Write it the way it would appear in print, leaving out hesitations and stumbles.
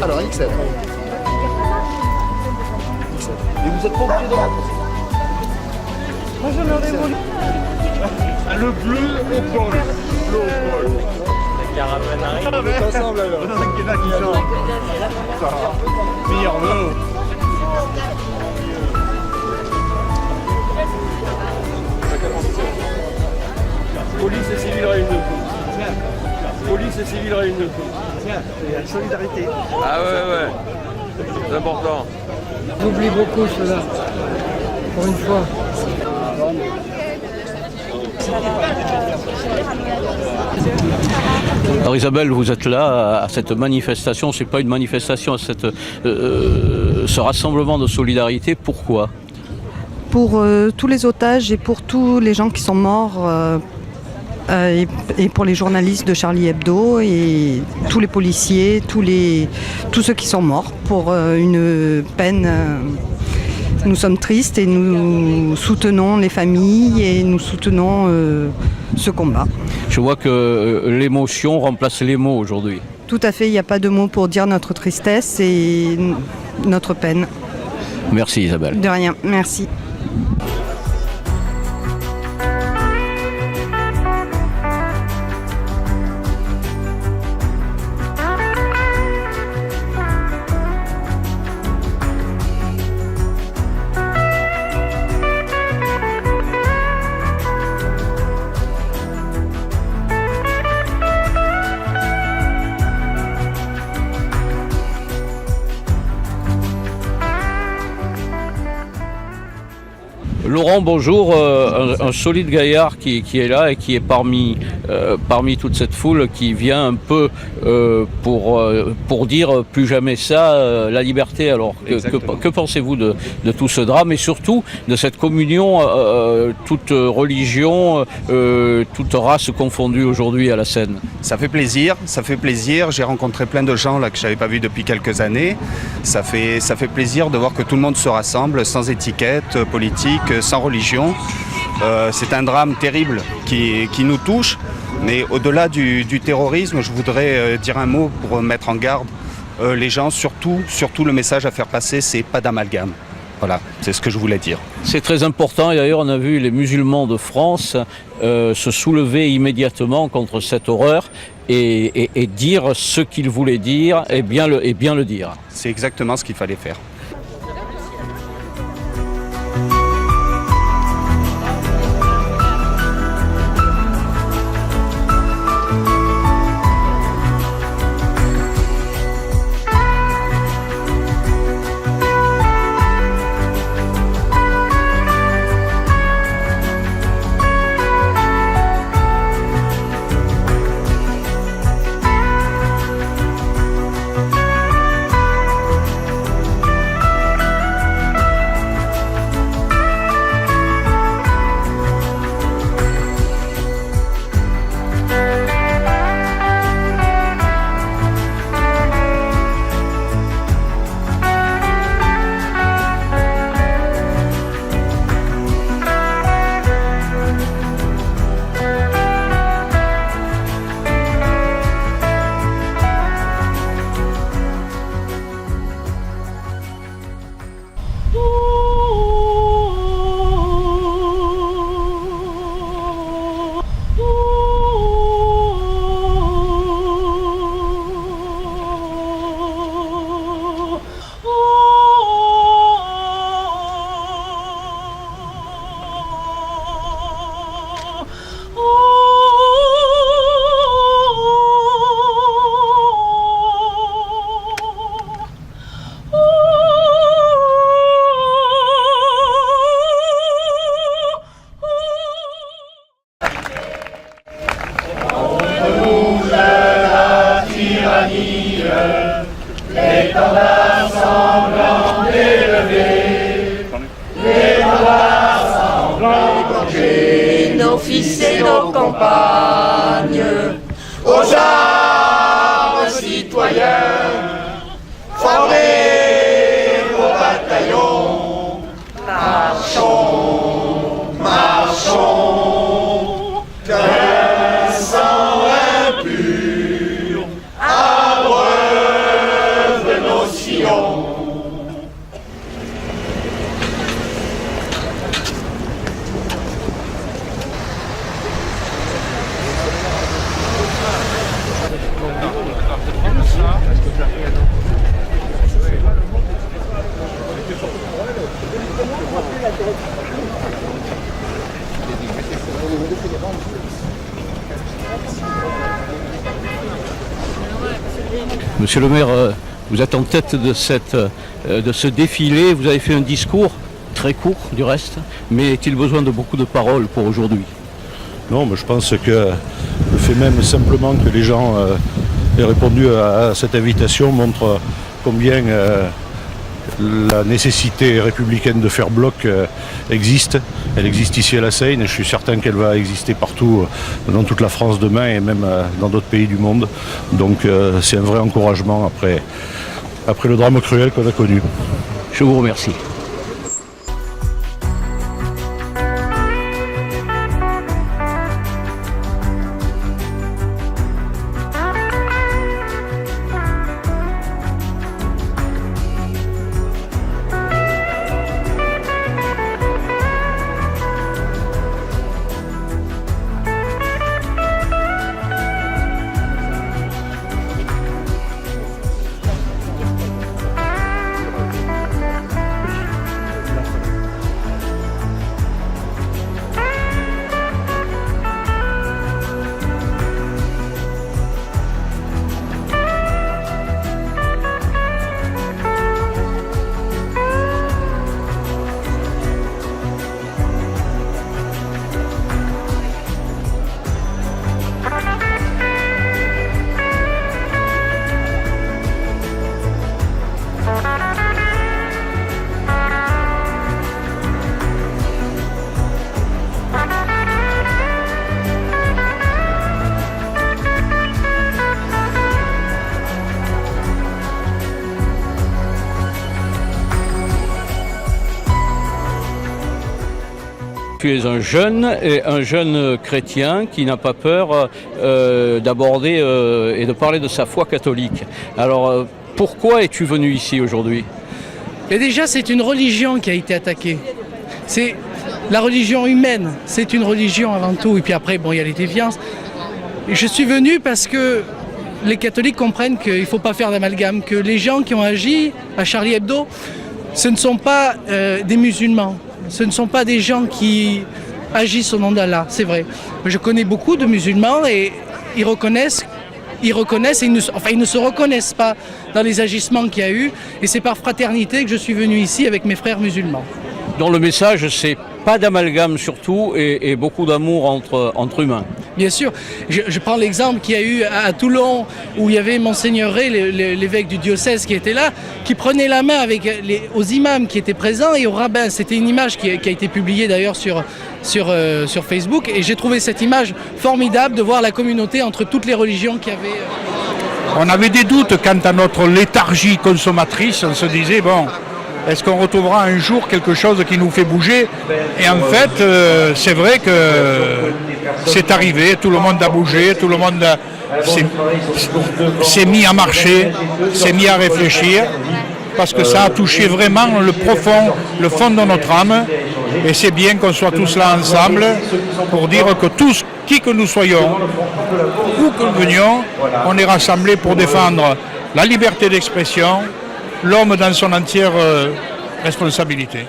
Alors, XL. Et vous êtes pas obligé de rentrer. Moi j'en aurais voulu. Le bleu au bol. Bleu au bol. La caravane arrive. On est ensemble alors. On a qui chante. Meilleur bleu. Police et civils réunis. Police et civils réunis. Il y a une solidarité. Ah ouais. C'est important. J'oublie beaucoup cela. Pour une fois. Alors Isabelle, vous êtes là à cette manifestation, c'est pas une manifestation, ce rassemblement de solidarité, pourquoi ? Pour tous les otages et pour tous les gens qui sont morts et pour les journalistes de Charlie Hebdo et tous les policiers, tous ceux qui sont morts pour une peine. Nous sommes tristes et nous soutenons les familles et nous soutenons ce combat. Je vois que l'émotion remplace les mots aujourd'hui. Tout à fait, il n'y a pas de mots pour dire notre tristesse et notre peine. Merci Isabelle. De rien, merci. Laurent, bonjour, un solide gaillard qui est là et qui est parmi toute cette foule qui vient un peu pour dire plus jamais ça, la liberté. Alors que pensez-vous de tout ce drame et surtout de cette communion, toute religion, toute race confondue aujourd'hui à la Seine? Ça fait plaisir. J'ai rencontré plein de gens là que je n'avais pas vus depuis quelques années. Ça fait plaisir de voir que tout le monde se rassemble sans étiquette politique, sans religion. C'est un drame terrible qui nous touche. Mais au-delà du terrorisme, je voudrais dire un mot pour mettre en garde les gens. Surtout le message à faire passer, c'est pas d'amalgame. Voilà, c'est ce que je voulais dire. C'est très important et d'ailleurs on a vu les musulmans de France se soulever immédiatement contre cette horreur et dire ce qu'ils voulaient dire et bien le dire. C'est exactement ce qu'il fallait faire. Nos fils et nos compagnes, aux armes citoyens, formez vos bataillons, marchons, marchons, qu'un sang impur Monsieur le maire, vous êtes en tête de ce défilé. Vous avez fait un discours très court du reste, mais est-il besoin de beaucoup de paroles pour aujourd'hui? Non, mais je pense que le fait même simplement que les gens aient répondu à cette invitation montre combien la nécessité républicaine de faire bloc existe. Elle existe ici à la Seine et je suis certain qu'elle va exister partout dans toute la France demain et même dans d'autres pays du monde. Donc c'est un vrai encouragement après le drame cruel qu'on a connu. Je vous remercie. Tu es un jeune chrétien qui n'a pas peur d'aborder et de parler de sa foi catholique. Alors pourquoi es-tu venu ici aujourd'hui? Et déjà, c'est une religion qui a été attaquée. C'est la religion humaine, c'est une religion avant tout. Et puis après, bon, il y a les déviances. Et je suis venu parce que les catholiques comprennent qu'il ne faut pas faire d'amalgame, que les gens qui ont agi à Charlie Hebdo, ce ne sont pas des musulmans. Ce ne sont pas des gens qui agissent au nom d'Allah, c'est vrai. Je connais beaucoup de musulmans et ils reconnaissent et ils ne se reconnaissent pas dans les agissements qu'il y a eu. Et c'est par fraternité que je suis venu ici avec mes frères musulmans. Dans le message, c'est pas d'amalgame surtout et beaucoup d'amour entre humains. Bien sûr, je prends l'exemple qu'il y a eu à Toulon où il y avait Monseigneur Ray, l'évêque du diocèse qui était là, qui prenait la main aux imams qui étaient présents et aux rabbins. C'était une image qui a été publiée d'ailleurs sur Facebook et j'ai trouvé cette image formidable de voir la communauté entre toutes les religions qu'il y avait. On avait des doutes quant à notre léthargie consommatrice, on se disait bon, est-ce qu'on retrouvera un jour quelque chose qui nous fait bouger? Et en fait, c'est vrai que c'est arrivé, tout le monde a bougé, tout le monde s'est mis à marcher, s'est mis à réfléchir, parce que ça a touché vraiment le fond de notre âme. Et c'est bien qu'on soit tous là ensemble pour dire que tous, qui que nous soyons, où que nous venions, on est rassemblés pour défendre la liberté d'expression, l'homme dans son entière responsabilité.